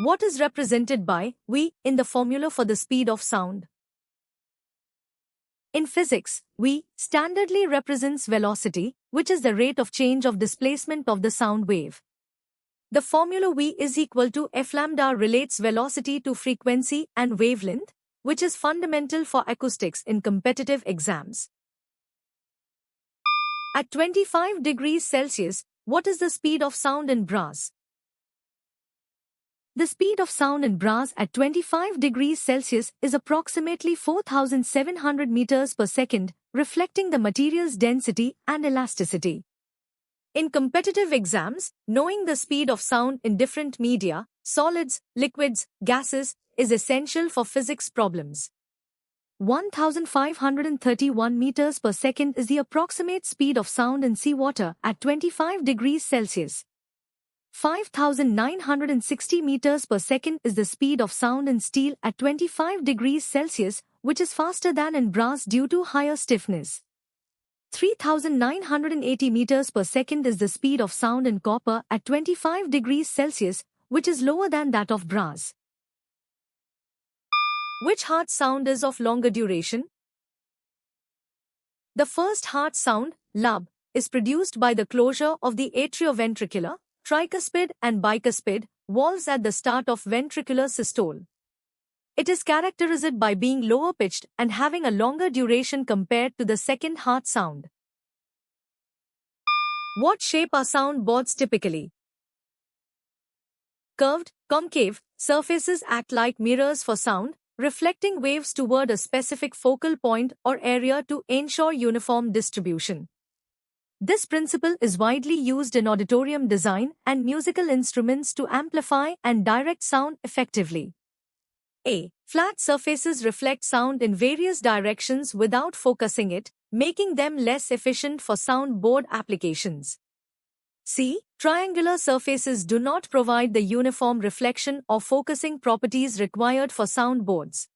What is represented by v in the formula for the speed of sound? In physics, v standardly represents velocity, which is the rate of change of displacement of the sound wave. The formula v is equal to f lambda relates velocity to frequency and wavelength, which is fundamental for acoustics in competitive exams. At 25 degrees Celsius, what is the speed of sound in brass? The speed of sound in brass at 25 degrees Celsius is approximately 4,700 meters per second, reflecting the material's density and elasticity. In competitive exams, knowing the speed of sound in different media, solids, liquids, gases, is essential for physics problems. 1,531 meters per second is the approximate speed of sound in seawater at 25 degrees Celsius. 5,960 meters per second is the speed of sound in steel at 25 degrees Celsius, which is faster than in brass due to higher stiffness. 3,980 meters per second is the speed of sound in copper at 25 degrees Celsius, which is lower than that of brass. Which heart sound is of longer duration? The first heart sound, lub, is produced by the closure of the atrioventricular, tricuspid and bicuspid valves at the start of ventricular systole. It is characterized by being lower pitched and having a longer duration compared to the second heart sound. What shape are sound boards typically? Curved, concave, surfaces act like mirrors for sound, reflecting waves toward a specific focal point or area to ensure uniform distribution. This principle is widely used in auditorium design and musical instruments to amplify and direct sound effectively. A. Flat surfaces reflect sound in various directions without focusing it, making them less efficient for soundboard applications. C. Triangular surfaces do not provide the uniform reflection or focusing properties required for soundboards.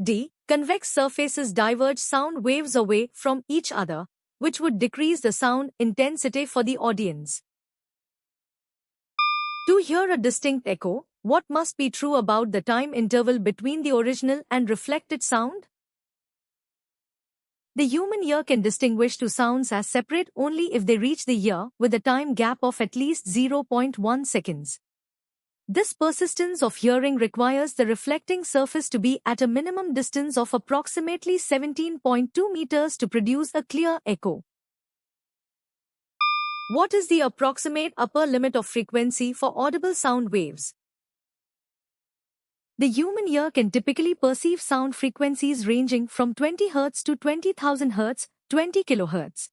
D. Convex surfaces diverge sound waves away from each other, which would decrease the sound intensity for the audience. To hear a distinct echo, what must be true about the time interval between the original and reflected sound? The human ear can distinguish two sounds as separate only if they reach the ear with a time gap of at least 0.1 seconds. This persistence of hearing requires the reflecting surface to be at a minimum distance of approximately 17.2 meters to produce a clear echo. What is the approximate upper limit of frequency for audible sound waves? The human ear can typically perceive sound frequencies ranging from 20 Hz to 20,000 Hz, 20 kHz.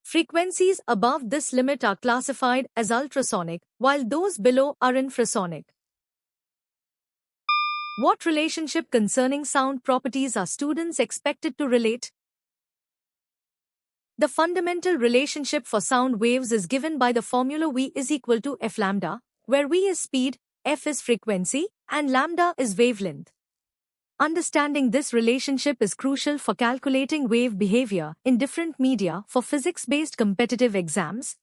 Frequencies above this limit are classified as ultrasonic, while those below are infrasonic. What relationship concerning sound properties are students expected to relate? The fundamental relationship for sound waves is given by the formula v is equal to f lambda, where v is speed, f is frequency, and lambda is wavelength. Understanding this relationship is crucial for calculating wave behavior in different media for physics-based competitive exams.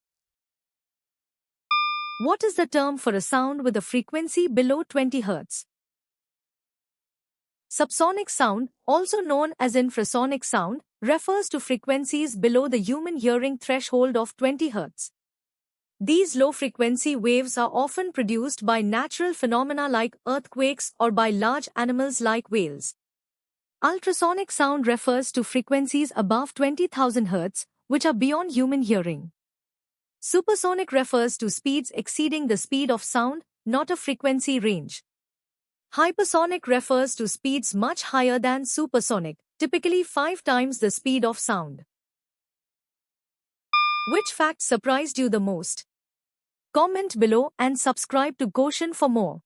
What is the term for a sound with a frequency below 20 Hz? Subsonic sound, also known as infrasonic sound, refers to frequencies below the human hearing threshold of 20 Hz. These low-frequency waves are often produced by natural phenomena like earthquakes or by large animals like whales. Ultrasonic sound refers to frequencies above 20,000 Hz, which are beyond human hearing. Supersonic refers to speeds exceeding the speed of sound, not a frequency range. Hypersonic refers to speeds much higher than supersonic, typically 5 times the speed of sound. Which fact surprised you the most? Comment below and subscribe to Quotient for more.